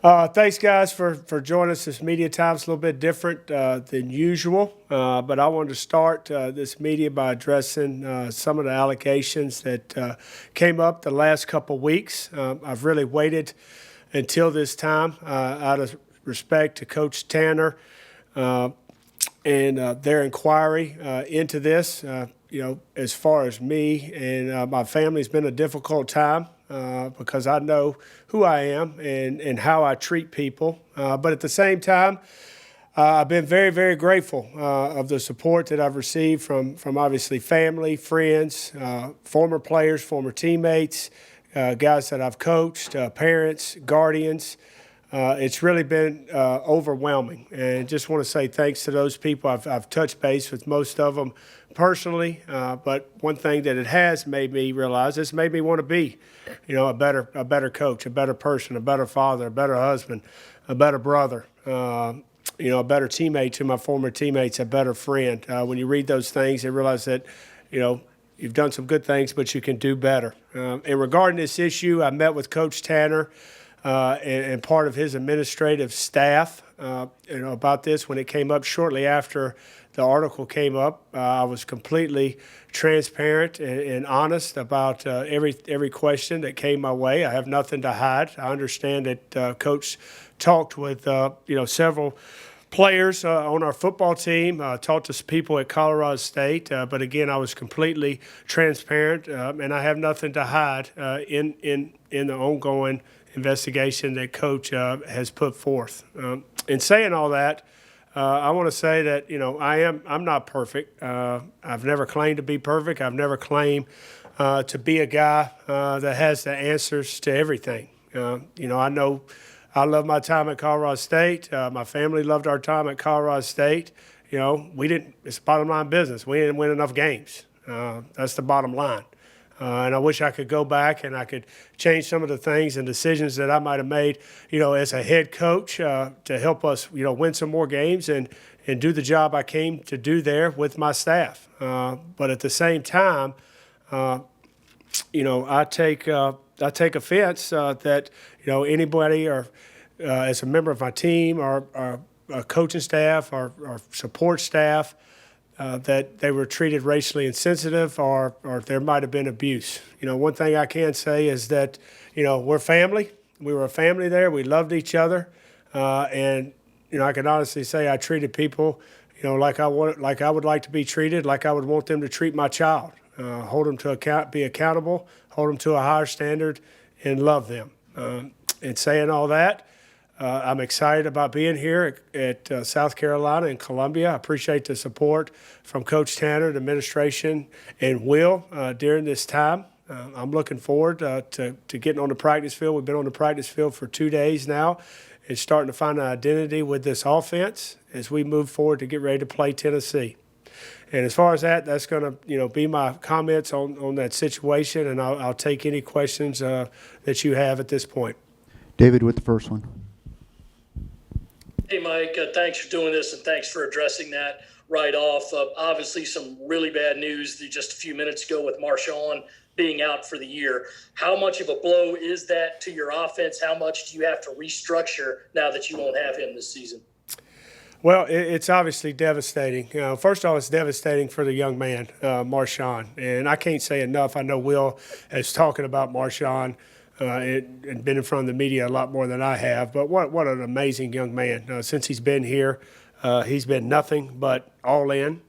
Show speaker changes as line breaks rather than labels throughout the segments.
Thanks, guys, for joining us. This media time's a little bit different than usual, but I wanted to start this media by addressing some of the allegations that came up the last couple weeks. I've really waited until this time out of respect to Coach Tanner and their inquiry into this. As far as me and my family, it's been a difficult time. Because I know who I am and how I treat people. But at the same time, I've been very, very grateful of the support that I've received from obviously family, friends, former players, former teammates, guys that I've coached, parents, guardians. It's really been overwhelming, and just want to say thanks to those people. I've touched base with most of them personally, but one thing that it has made me realize, it's made me want to be, a better coach, a better person, a better father, a better husband, a better brother, a better teammate to my former teammates, a better friend. When you read those things, you realize that, you've done some good things, but you can do better. And regarding this issue, I met with Coach Tanner and part of his administrative staff, about this when it came up shortly after the article came up. I was completely transparent and honest about every question that came my way. I have nothing to hide. I understand that Coach talked with several players on our football team, talked to some people at Colorado State, but again, I was completely transparent, and I have nothing to hide in the ongoing investigation that Coach has put forth. In saying all that, I want to say that I'm not perfect. I've never claimed to be perfect. I've never claimed to be a guy that has the answers to everything. I know I love my time at Colorado State. My family loved our time at Colorado State. It's bottom line business. We didn't win enough games. That's the bottom line. And I wish I could go back and I could change some of the things and decisions that I might have made, as a head coach to help us, win some more games and do the job I came to do there with my staff. But at the same time, I take offense that, anybody or as a member of my team or coaching staff or support staff, that they were treated racially insensitive or there might have been abuse. One thing I can say is that, we're family. We were a family there. We loved each other. And, I can honestly say I treated people, like I would like to be treated, like I would want them to treat my child. Hold them to account, be accountable, hold them to a higher standard, and love them. And saying all that, I'm excited about being here at South Carolina and Columbia. I appreciate the support from Coach Tanner, the administration, and Will during this time. I'm looking forward to getting on the practice field. We've been on the practice field for 2 days now and starting to find an identity with this offense as we move forward to get ready to play Tennessee. And as far as that's going to be my comments on that situation, and I'll take any questions that you have at this point.
David with the first one.
Hey, Mike, thanks for doing this and thanks for addressing that right off. Obviously, some really bad news just a few minutes ago with Marshawn being out for the year. How much of a blow is that to your offense? How much do you have to restructure now that you won't have him this season?
Well, it's obviously devastating. First of all, it's devastating for the young man, Marshawn. And I can't say enough. I know Will is talking about Marshawn and been in front of the media a lot more than I have. But what an amazing young man. Since he's been here, he's been nothing but all in.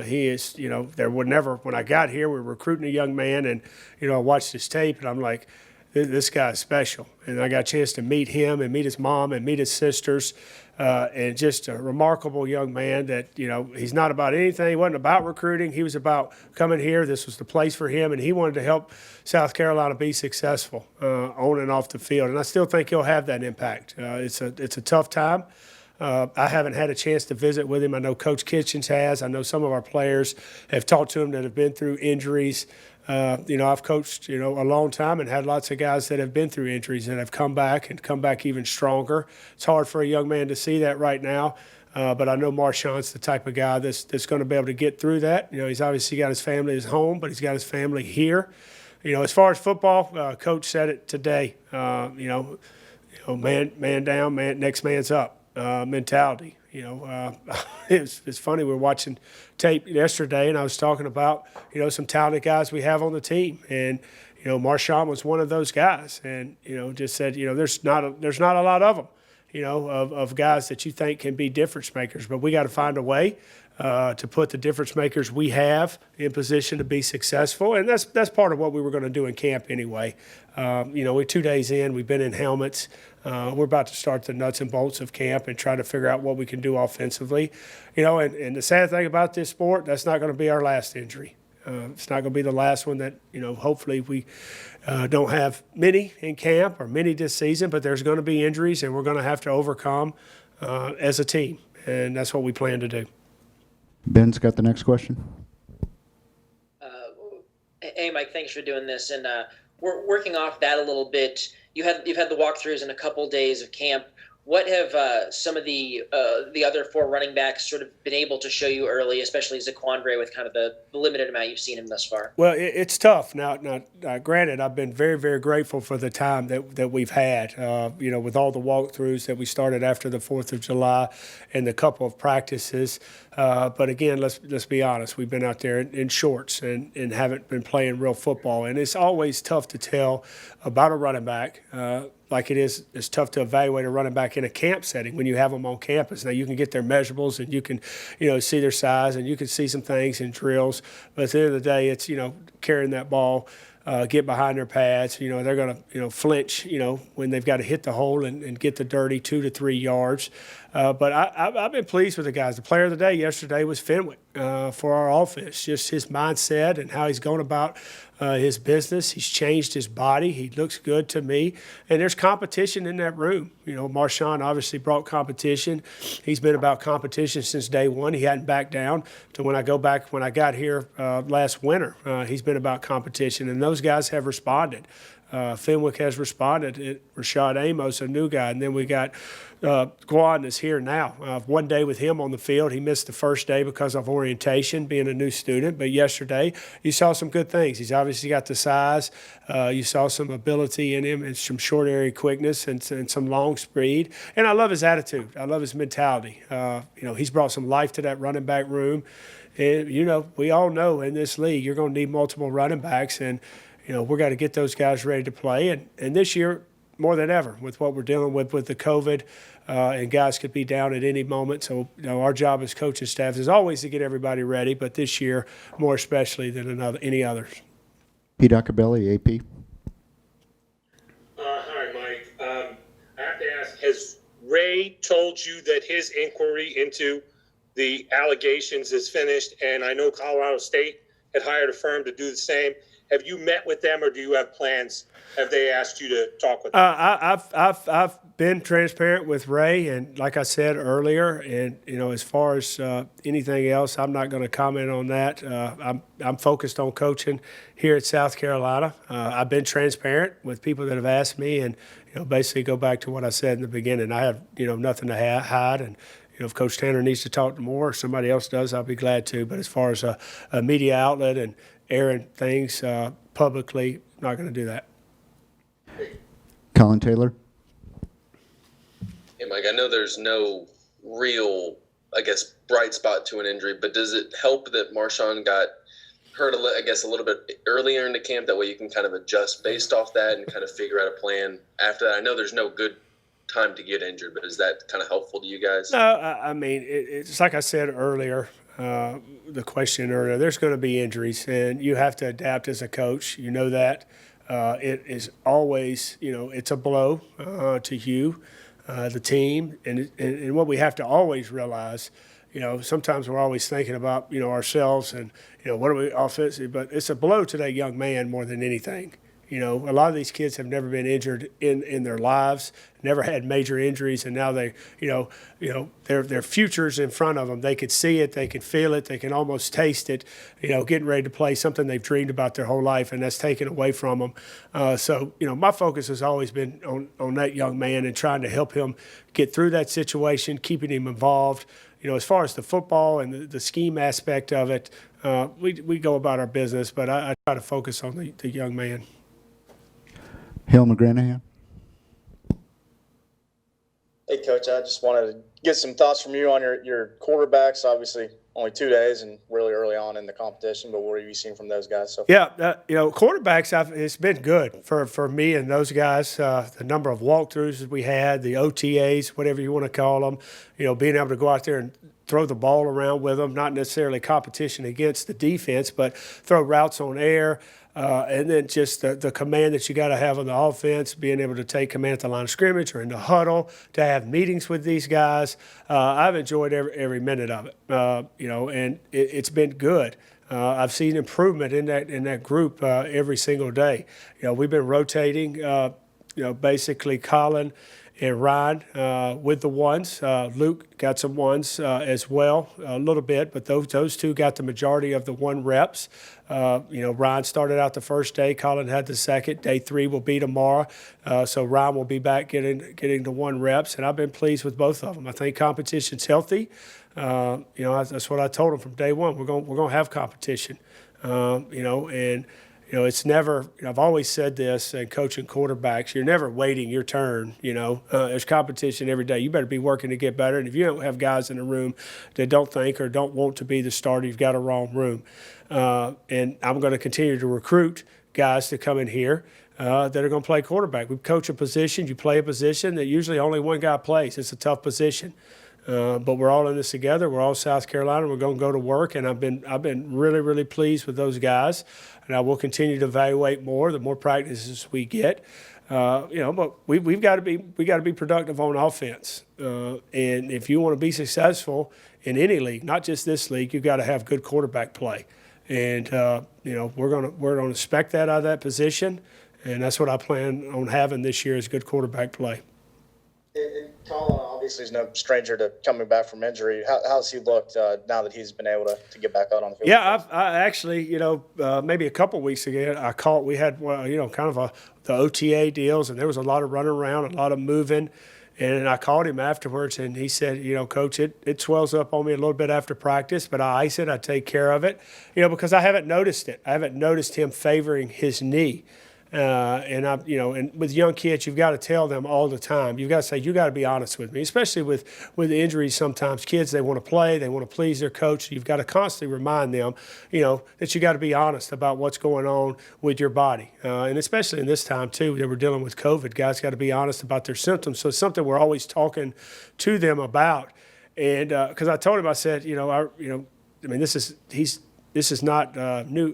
He is, there would never, when I got here, we were recruiting a young man, and, I watched his tape, and I'm like, this guy is special. And I got a chance to meet him and meet his mom and meet his sisters. And just a remarkable young man that, he's not about anything. He wasn't about recruiting. He was about coming here. This was the place for him, and he wanted to help South Carolina be successful on and off the field. And I still think he'll have that impact. It's a tough time. I haven't had a chance to visit with him. I know Coach Kitchens has. I know some of our players have talked to him that have been through injuries. I've coached, a long time and had lots of guys that have been through injuries and have come back even stronger. It's hard for a young man to see that right now, but I know Marshawn's the type of guy that's going to be able to get through that. He's obviously got his family at his home, but he's got his family here. As far as football, Coach said it today, man down, next man's up mentality. It's funny. We were watching tape yesterday, and I was talking about some talented guys we have on the team, and Marshawn was one of those guys, and just said there's not a lot of them, of guys that you think can be difference makers, but we got to find a way to put the difference makers we have in position to be successful, and that's part of what we were going to do in camp anyway. We're 2 days in, we've been in helmets. We're about to start the nuts and bolts of camp and try to figure out what we can do offensively. And the sad thing about this sport, that's not going to be our last injury. It's not going to be the last one that, hopefully we don't have many in camp or many this season, but there's going to be injuries, and we're going to have to overcome as a team, and that's what we plan to do.
Ben's got the next question.
Hey, Mike, thanks for doing this. And we're working off that a little bit. You've had the walkthroughs in a couple days of camp. What have some of the other four running backs sort of been able to show you early, especially Zaquandre with kind of the limited amount you've seen him thus far?
Well, it's tough. Now, granted, I've been very, very grateful for the time that we've had, with all the walkthroughs that we started after the 4th of July and the couple of practices. But again, let's be honest. We've been out there in shorts and haven't been playing real football. And it's always tough to tell about a running back. Like it's tough to evaluate a running back in a camp setting when you have them on campus. Now, you can get their measurables and you can, see their size and you can see some things in drills. But at the end of the day, it's, carrying that ball, get behind their pads. They're going to, flinch, when they've got to hit the hole and get the dirty 2 to 3 yards. But I've been pleased with the guys. The player of the day yesterday was Fenwick for our offense. Just his mindset and how he's going about his business. He's changed his body. He looks good to me. And there's competition in that room. Marshawn obviously brought competition. He's been about competition since day one. He hadn't backed down to when I got here last winter. He's been about competition, and those guys have responded. Fenwick has responded. Rashad Amos, a new guy, and then we got Guan is here now. One day with him on the field. He missed the first day because of orientation, being a new student. But yesterday, you saw some good things. He's obviously got the size. You saw some ability in him and some short area quickness and some long speed. And I love his attitude. I love his mentality. He's brought some life to that running back room. And, we all know in this league you're going to need multiple running backs. And, we're got to get those guys ready to play. And this year, more than ever, with what we're dealing with the COVID, and guys could be down at any moment. So, our job as coaching staff is always to get everybody ready, but this year more especially than any others.
Pete Acabelli, AP.
Hi, Mike. I have to ask, has Ray told you that his inquiry into the allegations is finished? And I know Colorado State had hired a firm to do the same. Have you met with them, or do you have plans? Have they asked you to talk with them?
I've been transparent with Ray, and like I said earlier, and as far as anything else, I'm not going to comment on that. I'm focused on coaching here at South Carolina. I've been transparent with people that have asked me, and basically go back to what I said in the beginning. I have nothing to hide, and if Coach Tanner needs to talk more, or somebody else does, I'll be glad to. But as far as a media outlet and airing things publicly, not going to do that.
Colin Taylor.
Hey, Mike, I know there's no real, bright spot to an injury, but does it help that Marshawn got hurt, a little bit earlier into camp? That way you can kind of adjust based off that and kind of figure out a plan after that. I know there's no good time to get injured, but is that kind of helpful to you guys?
No, I mean, it's like I said earlier, the question earlier, there's going to be injuries, and you have to adapt as a coach. You know that. It is always, it's a blow to you, the team, and what we have to always realize, sometimes we're always thinking about, ourselves and, what are we offensively, but it's a blow to that young man more than anything. A lot of these kids have never been injured in their lives, never had major injuries, and now they, their future's in front of them. They could see it, they can feel it, they can almost taste it, getting ready to play something they've dreamed about their whole life, and that's taken away from them. So, my focus has always been on that young man and trying to help him get through that situation, keeping him involved. As far as the football and the scheme aspect of it, we go about our business, but I try to focus on the young man.
Hill McGranahan.
Hey, Coach, I just wanted to get some thoughts from you on your quarterbacks. Obviously, only 2 days and really early on in the competition, but what have you seen from those guys so far?
Yeah, quarterbacks, it's been good for me and those guys. The number of walkthroughs that we had, the OTAs, whatever you want to call them, being able to go out there and throw the ball around with them, not necessarily competition against the defense, but throw routes on air. And then just the command that you got to have on the offense, being able to take command at the line of scrimmage or in the huddle, to have meetings with these guys. I've enjoyed every minute of it, and it's been good. I've seen improvement in that group every single day. We've been rotating, basically Colin and Ryan with the ones. Luke got some ones as well, a little bit, but those two got the majority of the 1 reps. Ryan started out the first day. Colin had the second. Day 3 will be tomorrow. So Ryan will be back getting the 1 reps, and I've been pleased with both of them. I think competition's healthy. That's what I told them from day one. We're going to have competition. It's never, I've always said this in coaching quarterbacks, you're never waiting your turn, There's competition every day. You better be working to get better. And if you don't have guys in the room that don't think or don't want to be the starter, you've got a wrong room. And I'm going to continue to recruit guys to come in here that are going to play quarterback. We coach a position, you play a position that usually only one guy plays. It's a tough position. But we're all in this together. We're all South Carolina. We're going to go to work, and I've been really, really pleased with those guys. And I will continue to evaluate more the more practices we get. But we've got to be productive on offense. And if you want to be successful in any league, not just this league, you've got to have good quarterback play. And we're going to expect that out of that position, and that's what I plan on having this year is good quarterback play.
And Colin obviously is no stranger to coming back from injury. How's he looked now that he's been able to get back out on the field?
Yeah, I actually, maybe a couple weeks ago, we had, kind of the OTA deals, and there was a lot of running around, a lot of moving. And I called him afterwards, and he said, Coach, it swells up on me a little bit after practice, but I ice it, I take care of it, because I haven't noticed it. I haven't noticed him favoring his knee. And with young kids, you've got to tell them all the time. You've got to say, you got to be honest with me, especially with injuries. Sometimes kids, they want to play, they want to please their coach. You've got to constantly remind them, that you got to be honest about what's going on with your body. And especially in this time too, that we're dealing with COVID, guys got to be honest about their symptoms. So it's something we're always talking to them about. And because I told him, I said, this is not new.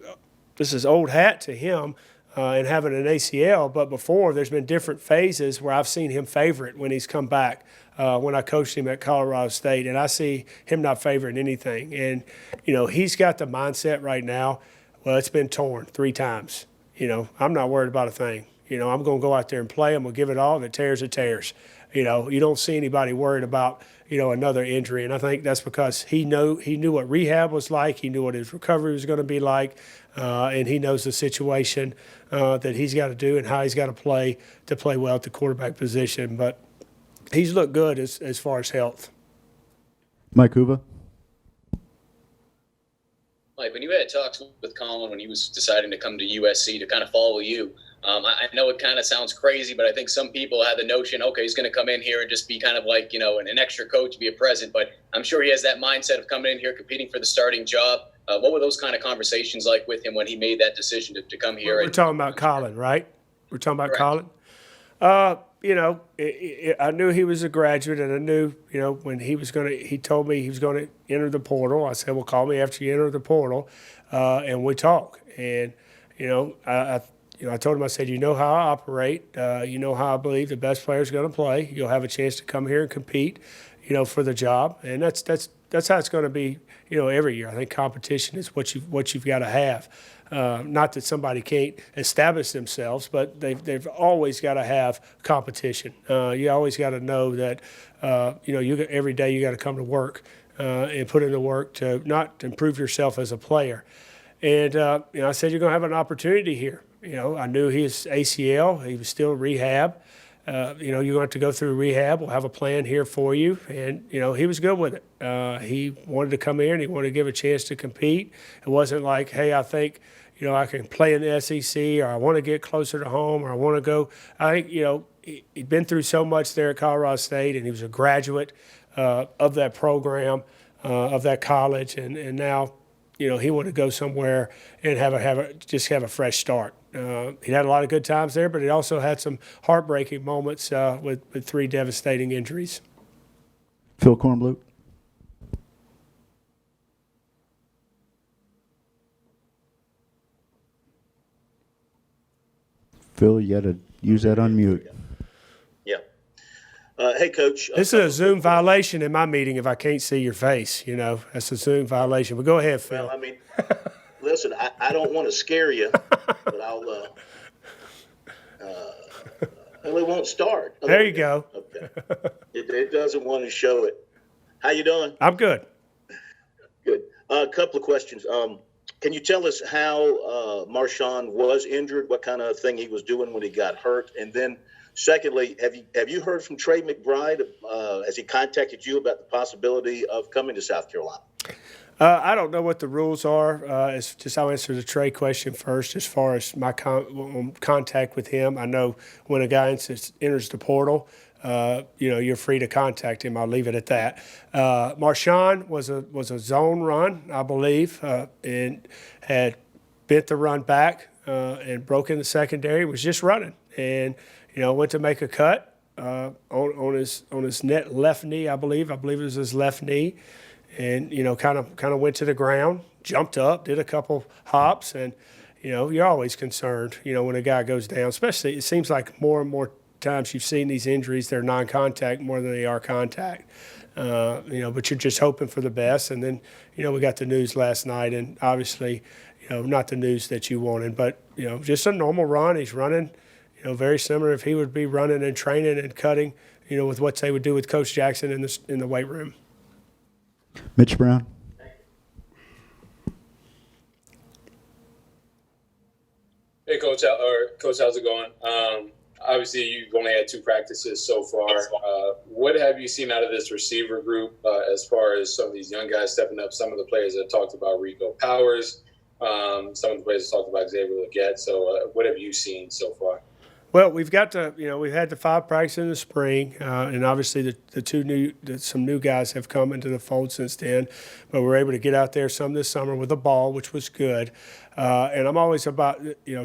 This is old hat to him. And having an ACL, but before there's been different phases where I've seen him favor it when he's come back. When I coached him at Colorado State, and I see him not favoring anything. And he's got the mindset right now. Well, it's been torn 3 times. I'm not worried about a thing. I'm going to go out there and play. I'm going to give it all. If it tears, it tears. You don't see anybody worried about another injury, and I think that's because he knew what rehab was like. He knew what his recovery was going to be like, and he knows the situation that he's got to do and how he's got to play well at the quarterback position. But he's looked good as far as health.
Mike Hoover.
Mike, when you had talks with Colin when he was deciding to come to USC to kind of follow you, I know it kind of sounds crazy, but I think some people had the notion, okay, he's going to come in here and just be kind of like, an extra coach, be a present. But I'm sure he has that mindset of coming in here, competing for the starting job. What were those kind of conversations like with him when he made that decision to come here?
We're talking about Colin, right? We're talking about
Correct.
Colin. I knew he was a graduate, and I knew, when he told me he was going to enter the portal. I said, well, call me after you enter the portal, and we talk. And, I told him, I said, how I operate. How I believe the best player is going to play. You'll have a chance to come here and compete, for the job. And that's how it's going to be, every year. I think competition is what you've got to have. Not that somebody can't establish themselves, but they've always got to have competition. You always got to know that, every day you got to come to work and put in the work to not improve yourself as a player. And, I said, you're going to have an opportunity here. I knew his ACL. He was still rehab. You're going to have to go through rehab. We'll have a plan here for you. And, he was good with it. He wanted to come in. And he wanted to give a chance to compete. It wasn't like, hey, I think, I can play in the SEC, or I want to get closer to home, or I want to go. I think, he'd been through so much there at Colorado State, and he was a graduate of that program, of that college, and now, he wanted to go somewhere and have a fresh start. He had a lot of good times there, but he also had some heartbreaking moments with 3 devastating injuries.
Phil Kornblut. Phil, you got to use that unmute.
Yeah. Hey, Coach.
This is a Zoom violation in my meeting if I can't see your face. That's a Zoom violation. But go ahead, Phil.
Well, listen, I don't want to scare you, but well, it won't start.
There you go.
Okay. It doesn't want to show it. How you doing?
I'm good.
Good. A couple of questions. Can you tell us how Marshawn was injured? What kind of thing he was doing when he got hurt? And then, secondly, have you heard from Trey McBride? Has he contacted you about the possibility of coming to South Carolina?
I don't know what the rules are. I'll answer the Trey question first. As far as my contact with him, I know when a guy enters the portal, you're free to contact him. I'll leave it at that. Marshawn was a zone run, I believe, and had bent the run back and broke in the secondary. Was just running, and went to make a cut on his left knee. I believe it was his left knee. And kind of went to the ground, jumped up, did a couple hops, and you're always concerned when a guy goes down. Especially, it seems like more and more times you've seen these injuries, they're non-contact more than they are contact. But you're just hoping for the best. And then we got the news last night, and obviously not the news that you wanted, but just a normal run. He's running very similar if he would be running and training and cutting with what they would do with Coach Jackson in the weight room.
Mitch Brown.
Hey, Coach, how's it going? Obviously, you've only had 2 practices so far. What have you seen out of this receiver group as far as some of these young guys stepping up? Some of the players that talked about Rico Powers, some of the players that talked about Xavier Legette. So what have you seen so far?
Well, we've got we've had the 5 practices in the spring, and obviously some new guys have come into the fold since then. But we're able to get out there some this summer with a ball, which was good. And I'm always about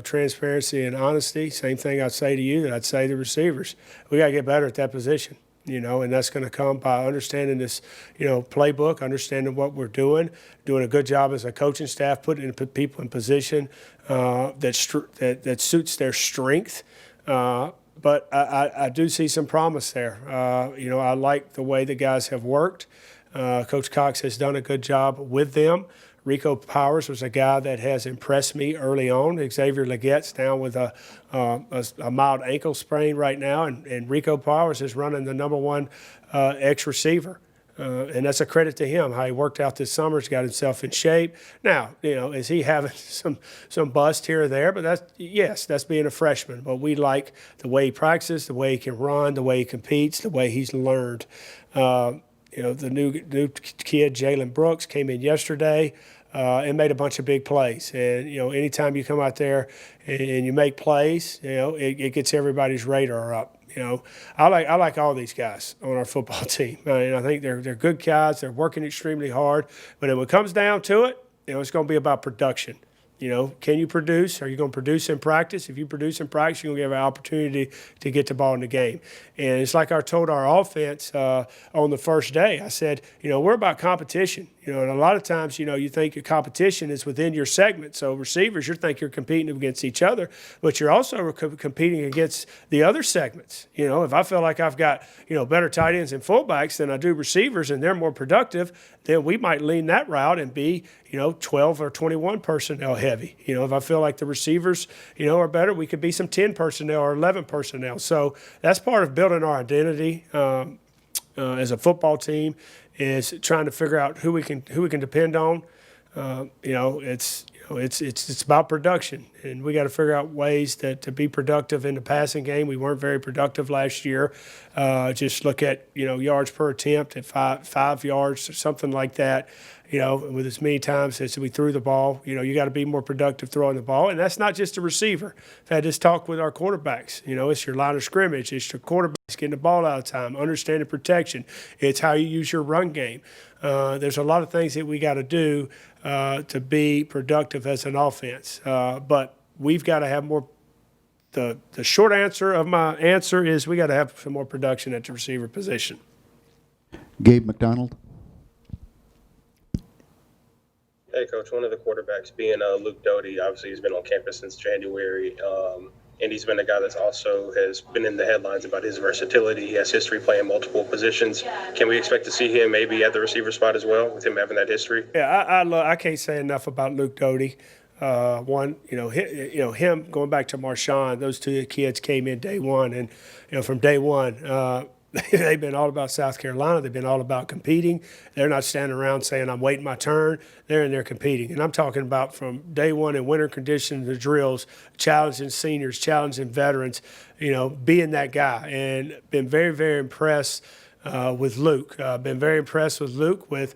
transparency and honesty. Same thing I'd say to you that I'd say to receivers. We got to get better at that position. And that's going to come by understanding this, playbook, understanding what we're doing a good job as a coaching staff, putting people in position that suits their strength. But I do see some promise there. I like the way the guys have worked. Coach Cox has done a good job with them. Rico Powers was a guy that has impressed me early on. Xavier Legette's down with a mild ankle sprain right now, and Rico Powers is running the number 1 X receiver. And that's a credit to him, how he worked out this summer. He's got himself in shape. Now, is he having some bust here or there? But that's being a freshman. But we like the way he practices, the way he can run, the way he competes, the way he's learned. The new kid, Jalen Brooks, came in yesterday and made a bunch of big plays. And, anytime you come out there and you make plays, it gets everybody's radar up. I like all these guys on our football team. I think they're good guys. They're working extremely hard. But when it comes down to it, it's going to be about production. Can you produce? Are you going to produce in practice? If you produce in practice, you're going to have an opportunity to get the ball in the game. And it's like I told our offense on the first day. I said, we're about competition. And a lot of times, you think your competition is within your segment. So receivers, you think you're competing against each other, but you're also competing against the other segments. If I feel like I've got, better tight ends and fullbacks than I do receivers and they're more productive, then we might lean that route and be, 12 or 21 personnel heavy. If I feel like the receivers, are better, we could be some 10 personnel or 11 personnel. So that's part of building our identity as a football team, is trying to figure out who we can depend on. It's about production, and we got to figure out ways to be productive in the passing game. We weren't very productive last year. Just look at yards per attempt at five yards or something like that. with as many times as we threw the ball, you got to be more productive throwing the ball. And that's not just a receiver. I've had this talk with our quarterbacks. It's your line of scrimmage. It's your quarterbacks getting the ball out of time, understanding protection. It's how you use your run game. There's a lot of things that we got to do to be productive as an offense. But we've got to have more. The short answer of my answer is we got to have some more production at the receiver position.
Gabe McDonald.
Hey, Coach. One of the quarterbacks being Luke Doty. Obviously, he's been on campus since January, and he's been a guy that's also has been in the headlines about his versatility. He has history playing multiple positions. Can we expect to see him maybe at the receiver spot as well, with him having that history?
Yeah, I can't say enough about Luke Doty. Him going back to Marshawn. Those two kids came in day one, and from day one. They've been all about South Carolina. They've been all about competing. They're not standing around saying, I'm waiting my turn. They're in there competing. And I'm talking about from day one in winter conditions, the drills, challenging seniors, challenging veterans, being that guy. And been very, very impressed with Luke. Been very impressed with Luke with,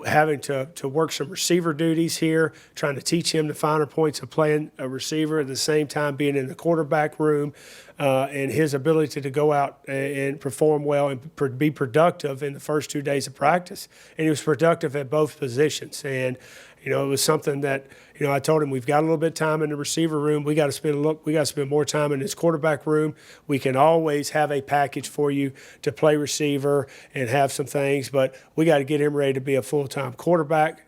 having to work some receiver duties here, trying to teach him the finer points of playing a receiver at the same time being in the quarterback room, and his ability to go out and perform well and be productive in the first 2 days of practice. And he was productive at both positions. And, it was something that, I told him we've got a little bit of time in the receiver room. We got to spend more time in his quarterback room. We can always have a package for you to play receiver and have some things, but we got to get him ready to be a full-time quarterback.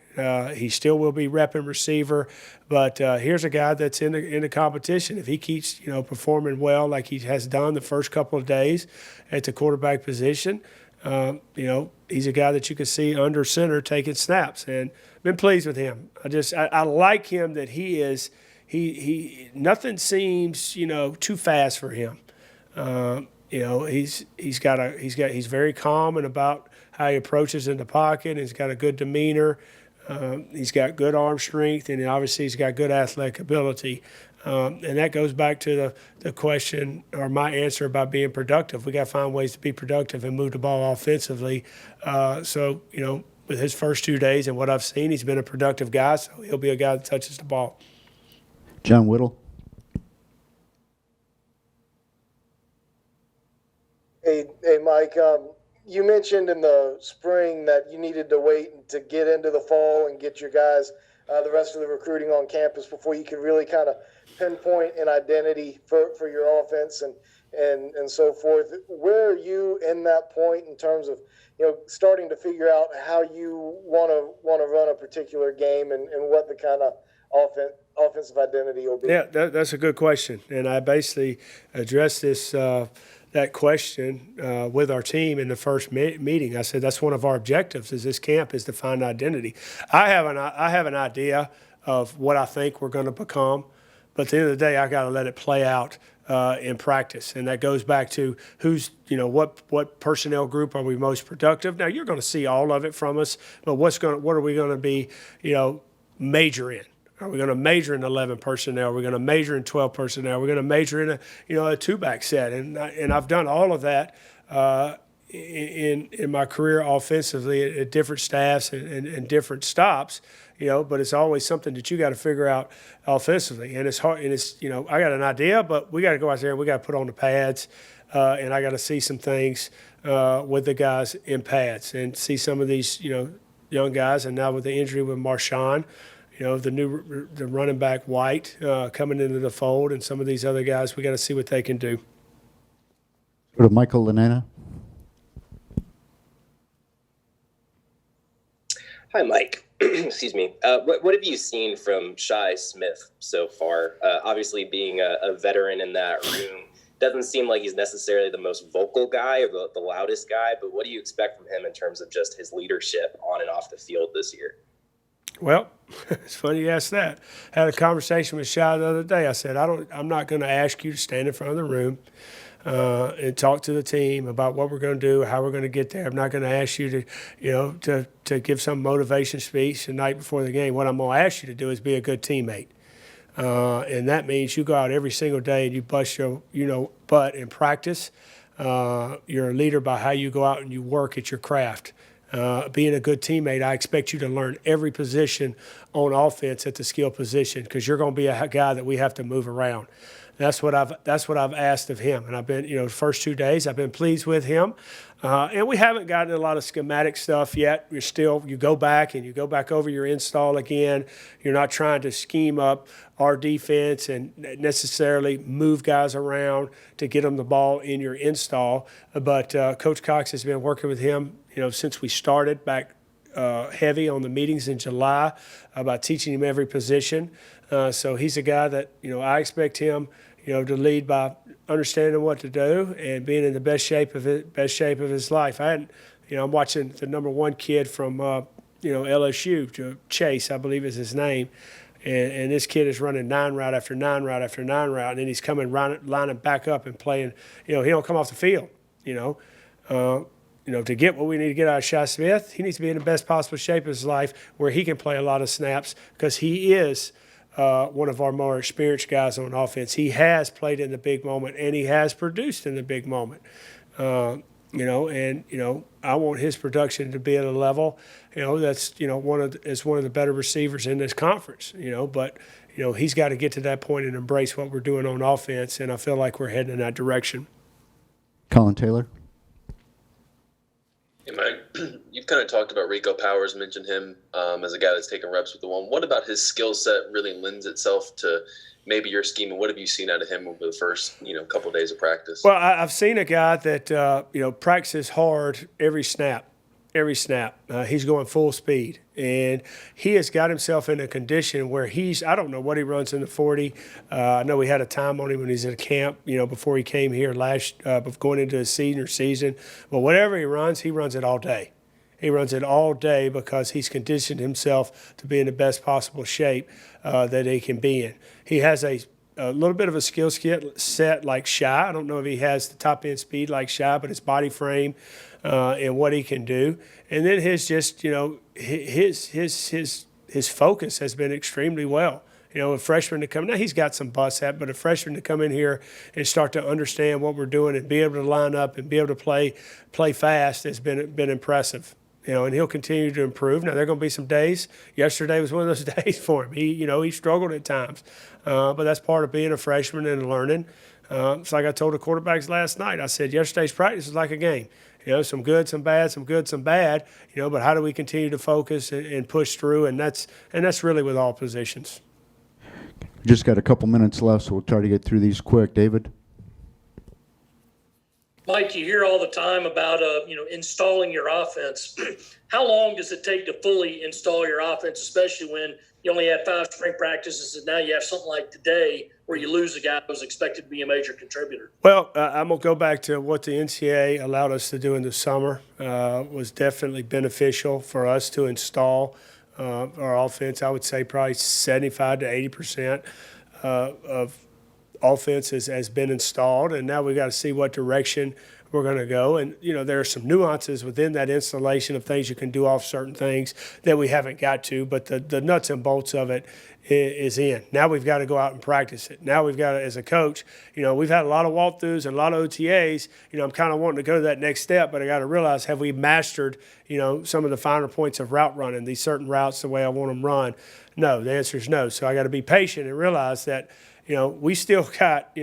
He still will be repping receiver, but here's a guy that's in the competition. If he keeps, performing well like he has done the first couple of days at the quarterback position, he's a guy that you can see under center taking snaps, and been pleased with him. I like him that he nothing seems, too fast for him. He's very calm and about how he approaches in the pocket. He's got a good demeanor. He's got good arm strength, and obviously he's got good athletic ability. And that goes back to the question or my answer about being productive. We got to find ways to be productive and move the ball offensively. With his first 2 days and what I've seen, he's been a productive guy, so he'll be a guy that touches the ball.
John Whittle.
Hey, Mike. You mentioned in the spring that you needed to wait to get into the fall and get your guys, the rest of the recruiting on campus before you could really kind of pinpoint an identity for your offense and so forth. Where are you in that point in terms of, starting to figure out how you want to run a particular game and what the kind of offensive identity will be?
Yeah, that's a good question, and I basically addressed this that question with our team in the first meeting. I said that's one of our objectives is this camp is to find identity. I have an idea of what I think we're going to become, but at the end of the day, I got to let it play out in practice, and that goes back to who's what personnel group are we most productive. Now you're going to see all of it from us, but what are we going to be major in? Are we going to major in 11 personnel? Are we going to major in 12 personnel? We're going to major in a two-back set, and I've done all of that in my career offensively at different staffs and different stops. But it's always something that you got to figure out offensively, and it's hard. And it's I got an idea, but we got to go out there and we got to put on the pads, and I got to see some things with the guys in pads and see some of these young guys, and now with the injury with Marshawn. The running back White coming into the fold, and some of these other guys, we got to see what they can do.
Go to Michael Lanana.
Hi, Mike. Excuse me. What have you seen from Shai Smith so far? Obviously, being a veteran in that room, doesn't seem like he's necessarily the most vocal guy or the loudest guy, but what do you expect from him in terms of just his leadership on and off the field this year?
Well, it's funny you asked that. I had a conversation with Shai the other day. I said, I'm not going to ask you to stand in front of the room and talk to the team about what we're going to do, how we're going to get there. I'm not going to ask you to give some motivation speech the night before the game. What I'm going to ask you to do is be a good teammate. And that means you go out every single day and you bust your butt in practice. You're a leader by how you go out and you work at your craft. being a good teammate, I expect you to learn every position on offense at the skill position because you're going to be a guy that we have to move around. That's what I've asked of him, and I've been, the first 2 days I've been pleased with him, and we haven't gotten a lot of schematic stuff yet. You go back over your install again. You're not trying to scheme up our defense and necessarily move guys around to get them the ball in your install. But Coach Cox has been working with him, since we started back heavy on the meetings in July about teaching him every position. So he's a guy that I expect him to lead by understanding what to do and being in the best shape of his life. I'm watching the number one kid from LSU, Chase, I believe is his name, and this kid is running 9 route after 9 route after 9 route, and then he's coming lining back up and playing. He don't come off the field. To get what we need to get out of Shai Smith, he needs to be in the best possible shape of his life where he can play a lot of snaps because he is one of our more experienced guys on offense. He has played in the big moment, and he has produced in the big moment. I want his production to be at a level, that's one of the better receivers in this conference. But he's got to get to that point and embrace what we're doing on offense, and I feel like we're heading in that direction.
Colin Taylor.
Hey, Mike, you've kind of talked about Rico Powers, mentioned him as a guy that's taking reps with the one. What about his skill set really lends itself to maybe your scheme, and what have you seen out of him over the first couple of days of practice?
Well, I've seen a guy that practices hard every snap. He's going full speed, and he has got himself in a condition where I don't know what he runs in the 40. I know we had a time on him when he's at camp, before he came here going into his senior season. But whatever he runs it all day. He runs it all day because he's conditioned himself to be in the best possible shape that he can be in. He has a little bit of a skill set like Shai. I don't know if he has the top end speed like Shai, but his body frame and what he can do, and then his focus has been extremely well. A freshman to come now, he's got some bust at, but a freshman to come in here and start to understand what we're doing and be able to line up and be able to play fast has been impressive. And he'll continue to improve. Now, there are going to be some days. Yesterday was one of those days for him. He struggled at times. But that's part of being a freshman and learning. It's like I told the quarterbacks last night. I said, yesterday's practice is like a game. Some good, some bad, some good, some bad. But how do we continue to focus and push through? And that's really with all positions.
Just got a couple minutes left, so we'll try to get through these quick. David?
Mike, you hear all the time about installing your offense. How long does it take to fully install your offense, especially when you only had 5 spring practices and now you have something like today where you lose a guy who's expected to be a major contributor?
Well, I'm going to go back to what the NCAA allowed us to do in the summer. Was definitely beneficial for us to install our offense. I would say probably 75 to 80% of offense has been installed, and now we've got to see what direction we're going to go. And, there are some nuances within that installation of things you can do off certain things that we haven't got to, but the nuts and bolts of it is in. Now we've got to go out and practice it. Now we've got to, as a coach, we've had a lot of walkthroughs and a lot of OTAs. I'm kind of wanting to go to that next step, but I got to realize, have we mastered, some of the finer points of route running, these certain routes the way I want them run? No, the answer is no. So I got to be patient and realize that, we still got,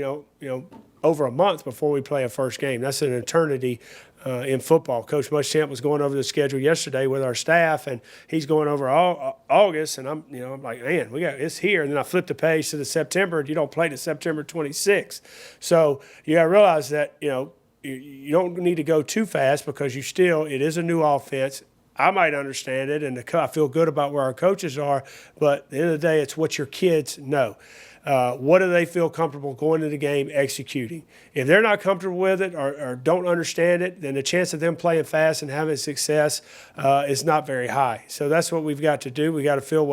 over a month before we play a first game. That's an eternity in football. Coach Muschamp was going over the schedule yesterday with our staff, and he's going over August, and I'm like, man, it's here. And then I flipped the page to the September, and you don't play to September 26th. So you got to realize that, you don't need to go too fast because it is a new offense. I might understand it, and I feel good about where our coaches are, but at the end of the day, it's what your kids know. What do they feel comfortable going to the game executing? If they're not comfortable with it or don't understand it, then the chance of them playing fast and having success is not very high. So that's what we've got to do. We got to figure out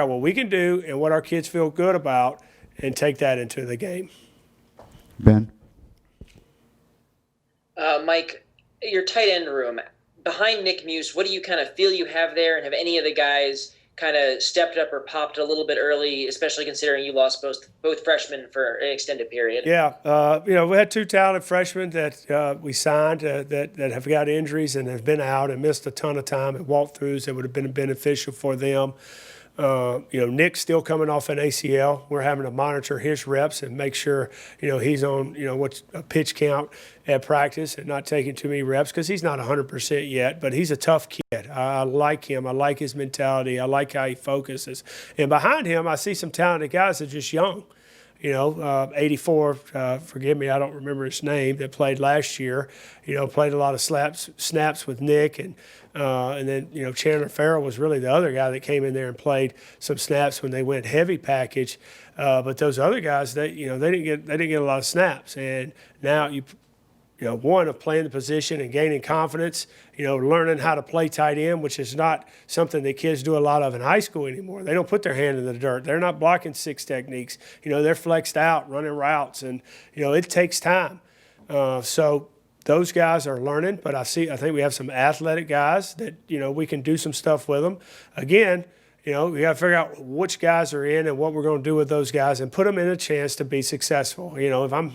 what we can do and what our kids feel good about, and take that into the game.
Ben?
Mike, your tight end room, behind Nick Muse, what do you kind of feel you have there, and have any of the guys kind of stepped up or popped a little bit early, especially considering you lost both freshmen for an extended period?
Yeah, we had 2 talented freshmen that we signed that have got injuries and have been out and missed a ton of time at walkthroughs that would have been beneficial for them. Nick's still coming off an ACL. We're having to monitor his reps and make sure, he's on, what's a pitch count at practice and not taking too many reps because he's not 100% yet, but he's a tough kid. I like him. I like his mentality. I like how he focuses. And behind him, I see some talented guys that are just young. 84, forgive me, I don't remember his name, that played last year, played a lot of snaps with Nick. And then, Chandler Farrell was really the other guy that came in there and played some snaps when they went heavy package. But those other guys, they didn't get a lot of snaps. And now one of playing the position and gaining confidence, learning how to play tight end, which is not something that kids do a lot of in high school anymore. They don't put their hand in the dirt. They're not blocking 6 techniques. They're flexed out, running routes, and, it takes time. So those guys are learning, but I think we have some athletic guys that, we can do some stuff with them. Again, we got to figure out which guys are in and what we're going to do with those guys and put them in a chance to be successful. If I'm,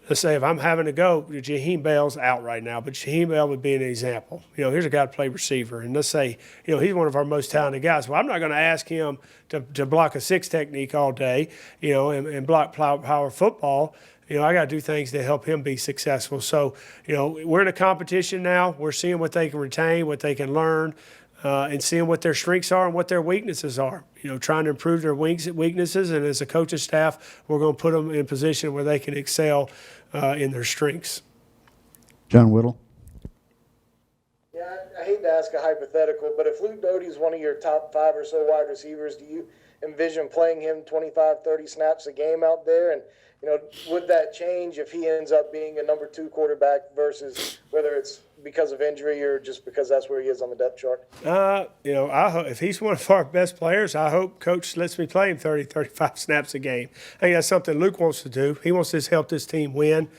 let's say if I'm having to go, Jaheim Bell's out right now, but Jaheim Bell would be an example. Here's a guy to play receiver, and let's say, he's one of our most talented guys. Well, I'm not going to ask him to block a 6 technique all day, and block power football. I got to do things to help him be successful. So, we're in a competition now. We're seeing what they can retain, what they can learn, and seeing what their strengths are and what their weaknesses are. Trying to improve their weaknesses, and as a coaching staff, we're going to put them in a position where they can excel in their strengths.
John Whittle.
Yeah, I hate to ask a hypothetical, but if Luke Doty is one of your top 5 or so wide receivers, do you envision playing him 25, 30 snaps a game out there? And, would that change if he ends up being a number 2 quarterback versus whether it's because of injury or just because that's where he is on the depth chart?
I hope if he's one of our best players, I hope Coach lets me play him 30, 35 snaps a game. I think that's something Luke wants to do. He wants to help this team win.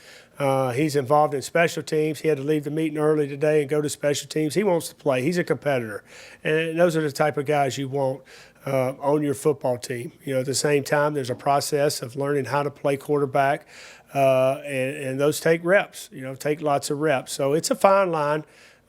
He's involved in special teams. He had to leave the meeting early today and go to special teams. He wants to play. He's a competitor. And those are the type of guys you want on your football team. At the same time, there's a process of learning how to play quarterback, and those take reps, take lots of reps. So it's a fine line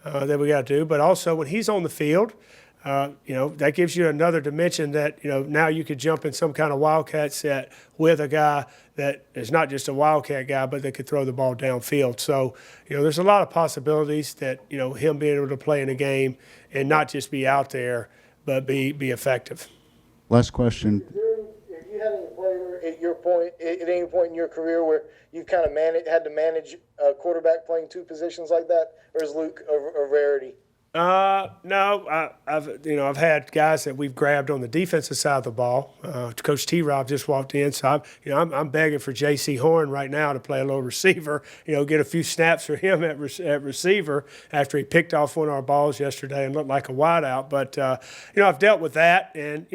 that we got to do. But also when he's on the field, that gives you another dimension that, now you could jump in some kind of wildcat set with a guy that is not just a wildcat guy, but that could throw the ball downfield. So, there's a lot of possibilities that, him being able to play in a game and not just be out there, but be effective.
Last question.
Have you had any player at any point in your career where you've kind of had to manage a quarterback playing 2 positions like that, or is Luke a rarity?
No, I've had guys that we've grabbed on the defensive side of the ball. Coach T-Rob just walked in, so I'm begging for J.C. Horn right now to play a little receiver. Get a few snaps for him at receiver after he picked off one of our balls yesterday and looked like a wideout. But I've dealt with that, and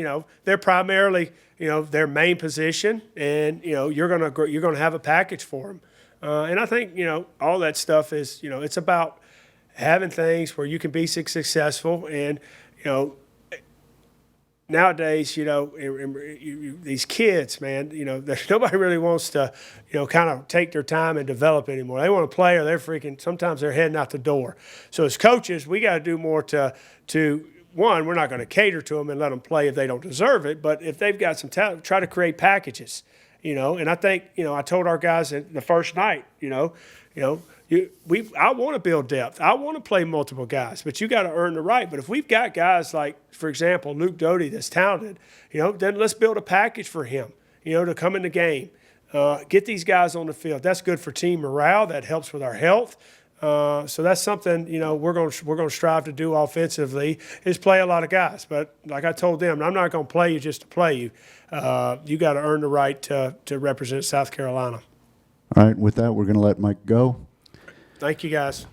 they're primarily their main position, and you're gonna have a package for them. And I think all that stuff is it's about having things where you can be successful. And, nowadays, these kids, man, nobody really wants to, kind of take their time and develop anymore. They want to play, or sometimes they're heading out the door. So as coaches, we got to do more to one, we're not going to cater to them and let them play if they don't deserve it. But if they've got some talent, try to create packages, and I think, I told our guys the first night, I want to build depth. I want to play multiple guys, but you got to earn the right. But if we've got guys like, for example, Luke Doty that's talented, then let's build a package for him, to come in the game. Get these guys on the field. That's good for team morale. That helps with our health. So that's something, we're going to strive to do offensively, is play a lot of guys. But like I told them, I'm not going to play you just to play you. You got to earn the right to represent South Carolina.
All right, with that, we're going to let Mike go.
Thank you, guys.